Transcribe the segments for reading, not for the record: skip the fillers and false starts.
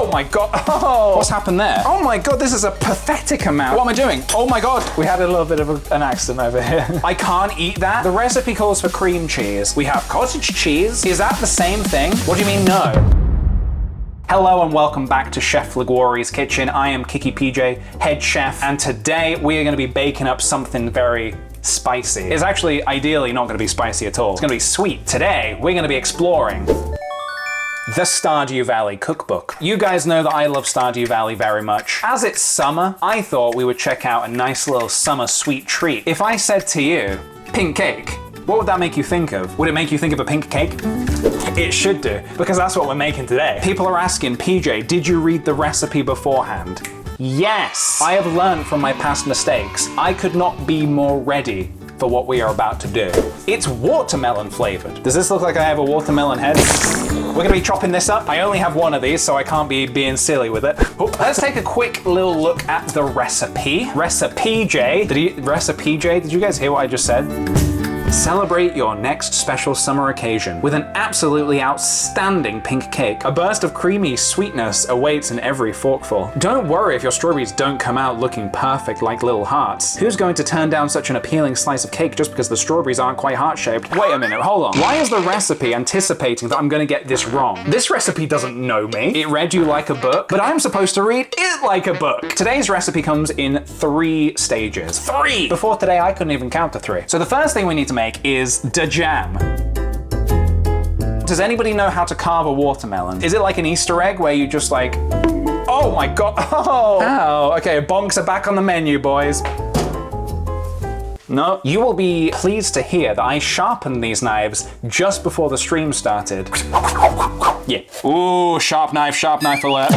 Oh my God. Oh. What's happened there? Oh my God, this is a pathetic amount. What am I doing? Oh my God. We had a little bit of an accident over here. I can't eat that. The recipe calls for cream cheese. We have cottage cheese. Is that the same thing? What do you mean no? Hello and welcome back to Chef Liguori's kitchen. I am KickThePj, head chef, and today we are going to be baking up something very spicy. It's actually ideally not going to be spicy at all. It's going to be sweet. Today we're going to be exploring the Stardew Valley cookbook. You guys know that I love Stardew Valley very much. As it's summer, I thought we would check out a nice little summer sweet treat. If I said to you, pink cake, what would that make you think of? Would it make you think of a pink cake? It should do, because that's what we're making today. People are asking, PJ, did you read the recipe beforehand? Yes! I have learned from my past mistakes. I could not be more ready for what we are about to do. It's watermelon flavored. Does this look like I have a watermelon head? We're gonna be chopping this up. I only have one of these, so I can't be being silly with it. Let's take a quick little look at the recipe. KickThePj. Did you guys hear what I just said? Celebrate your next special summer occasion with an absolutely outstanding pink cake. A burst of creamy sweetness awaits in every forkful. Don't worry if your strawberries don't come out looking perfect like little hearts. Who's going to turn down such an appealing slice of cake just because the strawberries aren't quite heart-shaped? Wait a minute, hold on. Why is the recipe anticipating that I'm gonna get this wrong? This recipe doesn't know me. It read you like a book, but I'm supposed to read it like a book. Today's recipe comes in 3 stages. 3! Before today, I couldn't even count to 3. So the first thing we need to make is the jam. Does anybody know how to carve a watermelon? Is it like an Easter egg where you just like, oh my God, oh, ow. Okay, bonks are back on the menu, boys. No, you will be pleased to hear that I sharpened these knives just before the stream started. Yeah. Ooh, sharp knife alert.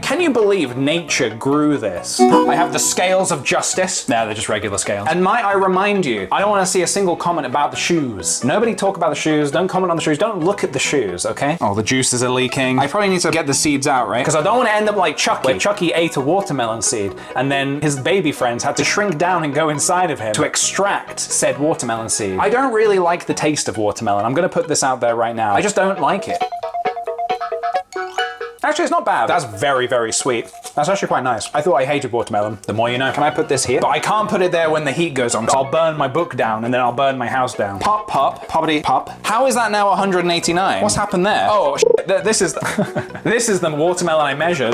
Can you believe nature grew this? I have the scales of justice. No, they're just regular scales. And might I remind you, I don't want to see a single comment about the shoes. Nobody talk about the shoes. Don't comment on the shoes. Don't look at the shoes, okay? Oh, the juices are leaking. I probably need to get the seeds out, right? Because I don't want to end up like Chucky. Where Chucky ate a watermelon seed and then his baby friends had to shrink down and go inside of him to extract said watermelon seed. I don't really like the taste of watermelon. I'm going to put this out there right now. I just don't like it. Actually, it's not bad. That's very, very sweet. That's actually quite nice. I thought I hated watermelon. The more you know. Can I put this here? But I can't put it there when the heat goes on. So I'll burn my book down and then I'll burn my house down. Pop, pop, poppity, pop. How is that now 189? What's happened there? Oh, this is this is the watermelon I measured.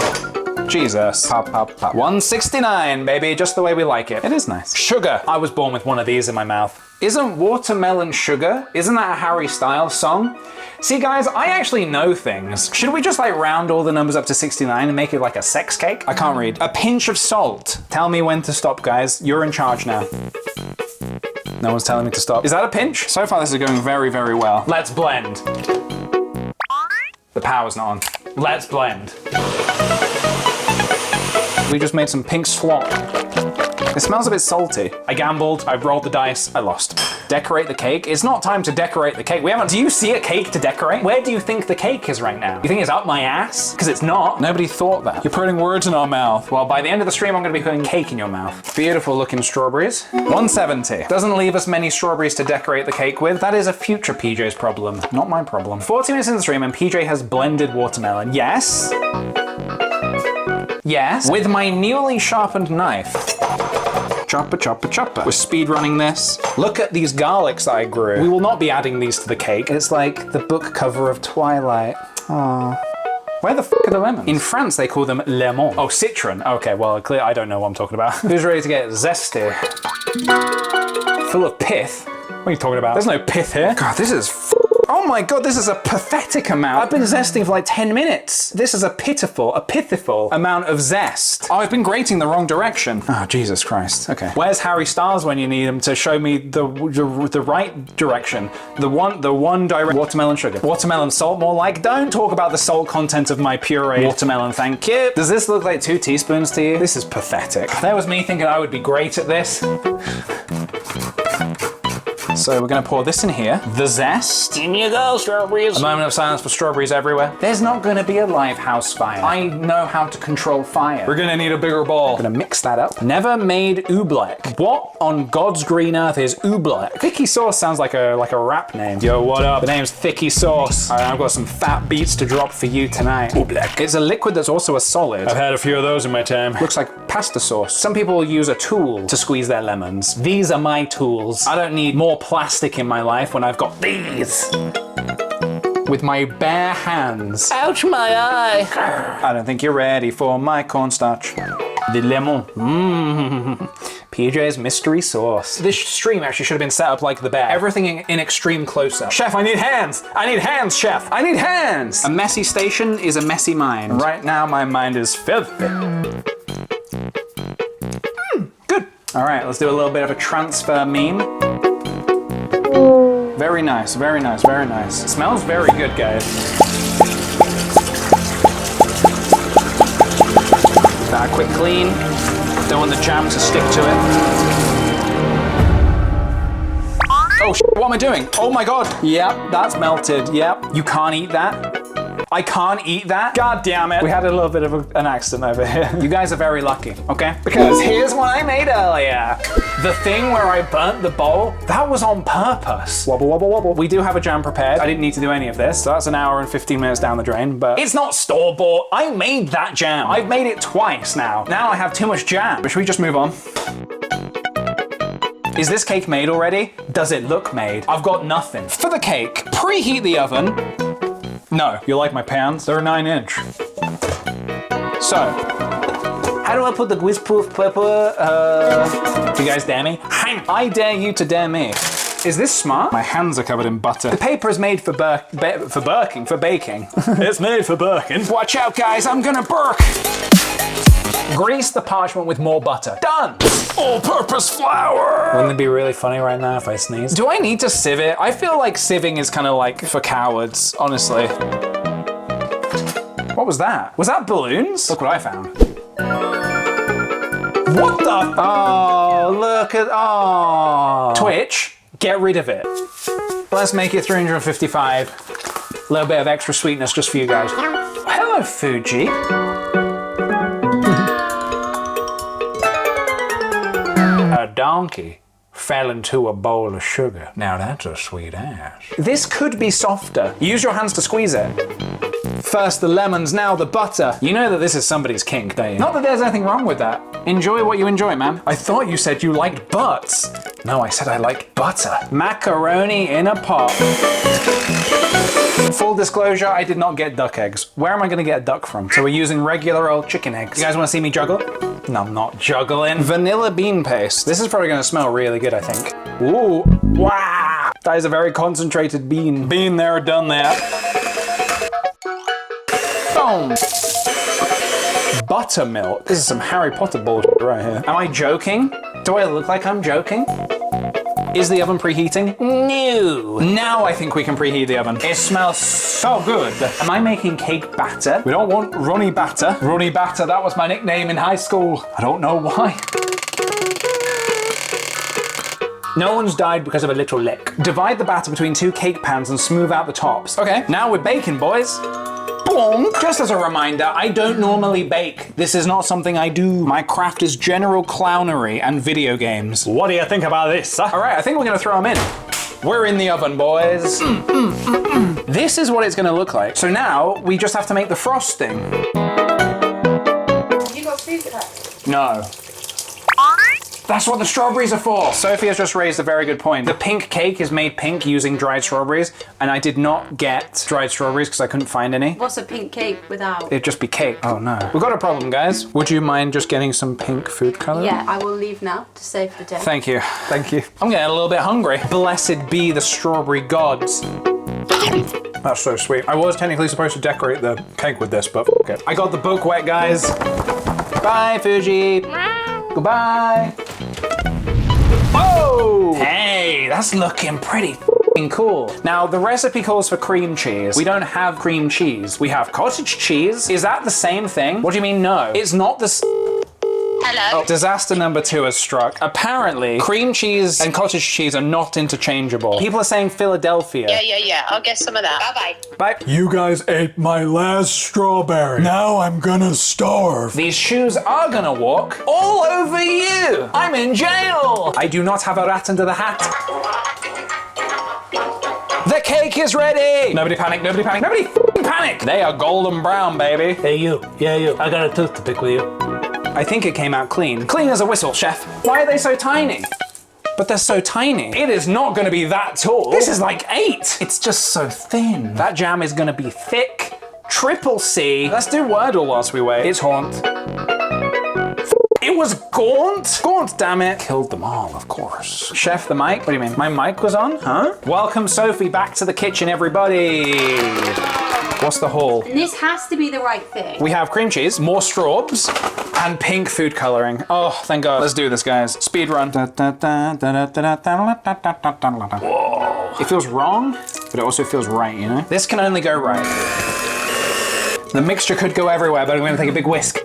Jesus. Pop, pop, pop. 169, baby. Just the way we like it. It is nice. Sugar. I was born with one of these in my mouth. Isn't watermelon sugar? Isn't that a Harry Styles song? See guys, I actually know things. Should we just like round all the numbers up to 69 and make it like a sex cake? I can't read. A pinch of salt. Tell me when to stop, guys. You're in charge now. No one's telling me to stop. Is that a pinch? So far this is going very, very well. Let's blend. The power's not on. Let's blend. We just made some pink slop. It smells a bit salty. I gambled, I rolled the dice, I lost. Decorate the cake? It's not time to decorate the cake. Do you see a cake to decorate? Where do you think the cake is right now? You think it's up my ass? Because it's not. Nobody thought that. You're putting words in our mouth. Well, by the end of the stream, I'm gonna be putting cake in your mouth. Beautiful looking strawberries. 170. Doesn't leave us many strawberries to decorate the cake with. That is a future PJ's problem, not my problem. 40 minutes in the stream and PJ has blended watermelon. Yes. Yes. With my newly sharpened knife. Chopper, chopper, chopper. We're speed running this. Look at these garlics I grew. We will not be adding these to the cake. It's like the book cover of Twilight. Aww. Where the f are the lemons? In France, they call them lemon. Oh, citron. Okay, well, clearly I don't know what I'm talking about. Who's ready to get zesty? Full of pith? What are you talking about? There's no pith here. God, this is oh my God, this is a pathetic amount. I've been zesting for like 10 minutes. This is a pitiful amount of zest. Oh, I've been grating the wrong direction. Oh, Jesus Christ. Okay. Where's Harry Styles when you need him to show me the right direction? The one direct watermelon sugar. Watermelon salt more like. Don't talk about the salt content of my puree watermelon, thank you. Does this look like 2 teaspoons to you? This is pathetic. That was me thinking I would be great at this. So we're gonna pour this in here. The zest. In you go, strawberries. A moment of silence for strawberries everywhere. There's not gonna be a live house fire. I know how to control fire. We're gonna need a bigger bowl. Gonna mix that up. Never made oobleck. What on God's green earth is oobleck? Thicky sauce sounds like a rap name. Yo, what up? The name's Thicky Sauce. All right, I've got some fat beats to drop for you tonight. Oobleck. It's a liquid that's also a solid. I've had a few of those in my time. Looks like pasta sauce. Some people use a tool to squeeze their lemons. These are my tools. I don't need more plastic in my life when I've got these. With my bare hands. Ouch, my eye. I don't think you're ready for my cornstarch. The lemon. PJ's mystery sauce. This stream actually should have been set up like the bear. Everything in extreme close-up. Chef, I need hands. I need hands, chef. I need hands. A messy station is a messy mind. Right now, my mind is filthy. Good. All right, let's do a little bit of a transfer meme. Very nice, very nice, very nice. It smells very good, guys. A quick clean. Don't want the jam to stick to it. Oh, what am I doing? Oh my God. Yep, that's melted. Yep. You can't eat that. I can't eat that. God damn it. We had a little bit of an accident over here. You guys are very lucky, okay? Because here's what I made earlier. The thing where I burnt the bowl, that was on purpose. Wobble, wobble, wobble. We do have a jam prepared. I didn't need to do any of this, so that's an hour and 15 minutes down the drain, but it's not store-bought. I made that jam. I've made it twice now. Now I have too much jam. Should we just move on? Is this cake made already? Does it look made? I've got nothing. For the cake, preheat the oven. No, you like my pans? They're 9-inch. So, how do I put the grease-proof pepper? Do you guys dare me? I dare you to dare me. Is this smart? My hands are covered in butter. The paper is made for baking. It's made for Birkin. Watch out, guys, I'm gonna burk. Grease the parchment with more butter. Done! All-purpose flour! Wouldn't it be really funny right now if I sneeze? Do I need to sieve it? I feel like sieving is kind of like for cowards, honestly. What was that? Was that balloons? Look what I found. What the? Oh, look at, oh. Twitch, get rid of it. Let's make it 355. A little bit of extra sweetness just for you guys. Hello, Fuji. A donkey fell into a bowl of sugar. Now that's a sweet ass. This could be softer. Use your hands to squeeze it. First the lemons, now the butter. You know that this is somebody's kink, don't you? Not that there's anything wrong with that. Enjoy what you enjoy, man. I thought you said you liked butts. No, I said I liked butter. Macaroni in a pot. Full disclosure, I did not get duck eggs. Where am I gonna get a duck from? So we're using regular old chicken eggs. You guys wanna see me juggle? No, I'm not juggling. Vanilla bean paste. This is probably gonna smell really good, I think. Ooh, wow. That is a very concentrated bean. Been there, done that. Boom. Buttermilk. This is some Harry Potter bullshit right here. Am I joking? Do I look like I'm joking? Is the oven preheating? No. Now I think we can preheat the oven. It smells so good. Am I making cake batter? We don't want runny batter. Runny batter, that was my nickname in high school. I don't know why. No one's died because of a little lick. Divide the batter between 2 cake pans and smooth out the tops. Okay, now we're baking, boys. Bonk. Just as a reminder, I don't normally bake. This is not something I do. My craft is general clownery and video games. What do you think about this, sir? All right, I think we're gonna throw them in. We're in the oven, boys. This is what it's gonna look like. So now we just have to make the frosting. You got food cups? No. That's what the strawberries are for. Sophie has just raised a very good point. The pink cake is made pink using dried strawberries, and I did not get dried strawberries because I couldn't find any. What's a pink cake without? It'd just be cake. Oh no. We've got a problem, guys. Would you mind just getting some pink food colour? Yeah, I will leave now to save the day. Thank you. Thank you. I'm getting a little bit hungry. Blessed be the strawberry gods. That's so sweet. I was technically supposed to decorate the cake with this, but f*** it. I got the book wet, guys. Bye, Fuji. Goodbye. Oh! Hey, that's looking pretty f***ing cool. Now, the recipe calls for cream cheese. We don't have cream cheese. We have cottage cheese. Is that the same thing? What do you mean, no? It's not the Hello. Oh, disaster number 2 has struck. Apparently, cream cheese and cottage cheese are not interchangeable. People are saying Philadelphia. Yeah. I'll get some of that. Bye-bye. Bye. You guys ate my last strawberry. Now I'm gonna starve. These shoes are gonna walk all over you. I'm in jail. I do not have a rat under the hat. The cake is ready. Nobody panic, nobody panic, nobody f***ing panic. They are golden brown, baby. Hey you, yeah you, I got a tooth to pick with you. I think it came out clean. Clean as a whistle, chef. Why are they so tiny? But they're so tiny. It is not gonna be that tall. This is like 8. It's just so thin. That jam is gonna be thick. Triple C. Let's do Wordle whilst we wait. It's Haunt. It was Gaunt. Gaunt, damn it. Killed them all, of course. Chef, the mic? What do you mean? My mic was on, huh? Welcome, Sophie, back to the kitchen, everybody. What's the haul? And this has to be the right thing. We have cream cheese, more straws, and pink food coloring. Oh, thank God. Let's do this, guys. Speed run. Whoa. It feels wrong, but it also feels right, you know? This can only go right. The mixture could go everywhere, but I'm gonna take a big whisk.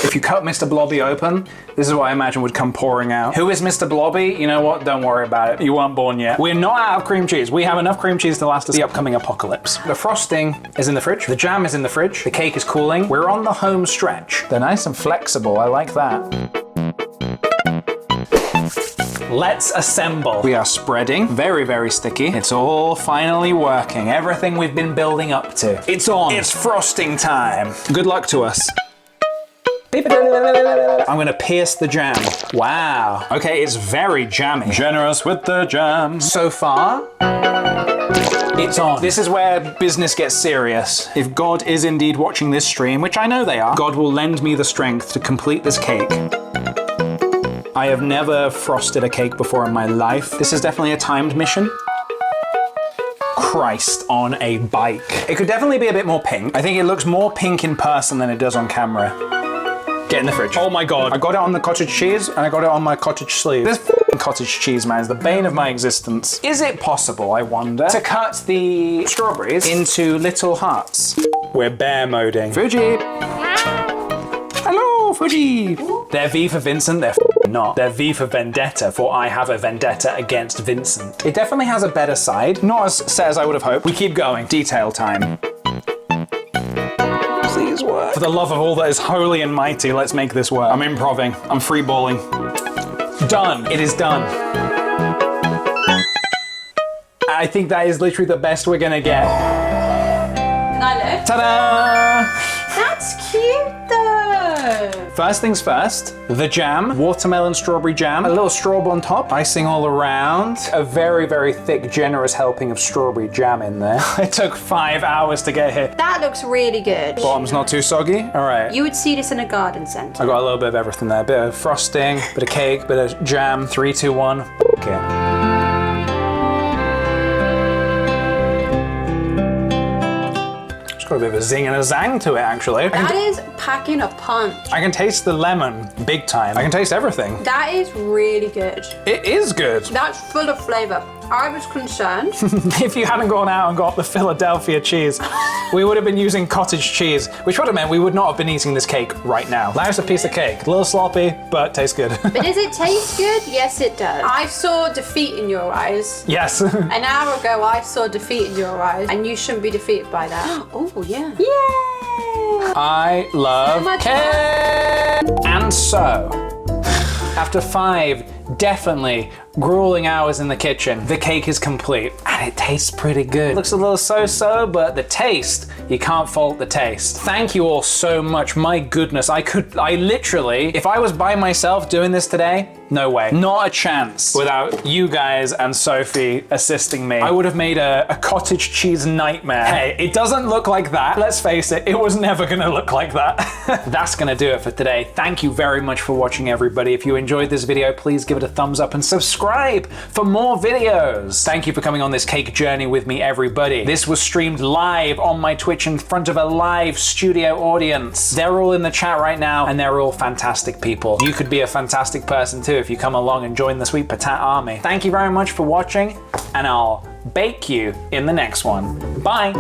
If you cut Mr. Blobby open, this is what I imagine would come pouring out. Who is Mr. Blobby? You know what? Don't worry about it. You weren't born yet. We're not out of cream cheese. We have enough cream cheese to last us the upcoming apocalypse. The frosting is in the fridge. The jam is in the fridge. The cake is cooling. We're on the home stretch. They're nice and flexible. I like that. Let's assemble. We are spreading. Very, very sticky. It's all finally working. Everything we've been building up to. It's on. It's frosting time. Good luck to us. I'm gonna pierce the jam. Wow. Okay, it's very jammy. Generous with the jam. So far, it's on. This is where business gets serious. If God is indeed watching this stream, which I know they are, God will lend me the strength to complete this cake. I have never frosted a cake before in my life. This is definitely a timed mission. Christ on a bike. It could definitely be a bit more pink. I think it looks more pink in person than it does on camera. Get in the fridge. Oh my God. I got it on the cottage cheese and I got it on my cottage sleeve. This f***ing cottage cheese, man, is the bane of my existence. Is it possible, I wonder, to cut the strawberries into little hearts? We're bear moding. Fuji! Hello, Fuji! They're V for Vincent, they're f***ing not. They're V for Vendetta, for I have a vendetta against Vincent. It definitely has a better side. Not as set as I would have hoped. We keep going. Detail time. Please work. For the love of all that is holy and mighty, let's make this work. I'm improving. I'm freeballing. Done. It is done. I think that is literally the best we're gonna get. Can I look? Ta-da! That's cute though. First things first, the jam, watermelon strawberry jam, a little straw on top, icing all around, a very, very thick, generous helping of strawberry jam in there. It took 5 hours to get here. That looks really good. Bottom's not too soggy? All right. You would see this in a garden centre. I got a little bit of everything there. Bit of frosting, bit of cake, bit of jam. 3, 2, 1. Okay. It's got a bit of a zing and a zang to it, actually. That is packing a punch. I can taste the lemon big time. I can taste everything. That is really good. It is good. That's full of flavour. I was concerned. If you hadn't gone out and got the Philadelphia cheese, we would have been using cottage cheese, which would have meant we would not have been eating this cake right now. There's a piece of cake. A little sloppy, but tastes good. But does it taste good? Yes, it does. I saw defeat in your eyes. Yes. An hour ago, I saw defeat in your eyes, and you shouldn't be defeated by that. Oh, yeah. Yay! I love So much cake! And so, after 5 definitely grueling hours in the kitchen, the cake is complete. And it tastes pretty good. It looks a little so-so, but the taste, you can't fault the taste. Thank you all so much. My goodness, I literally, if I was by myself doing this today, no way. Not a chance without you guys and Sophie assisting me. I would have made a cottage cheese nightmare. Hey, it doesn't look like that. Let's face it, it was never gonna look like that. That's gonna do it for today. Thank you very much for watching, everybody. If you enjoyed this video, please give it a thumbs up and subscribe for more videos. Thank you for coming on this cake journey with me, everybody. This was streamed live on my Twitch in front of a live studio audience. They're all in the chat right now and they're all fantastic people. You could be a fantastic person too if you come along and join the Sweet Patat Army. Thank you very much for watching and I'll bake you in the next one. Bye.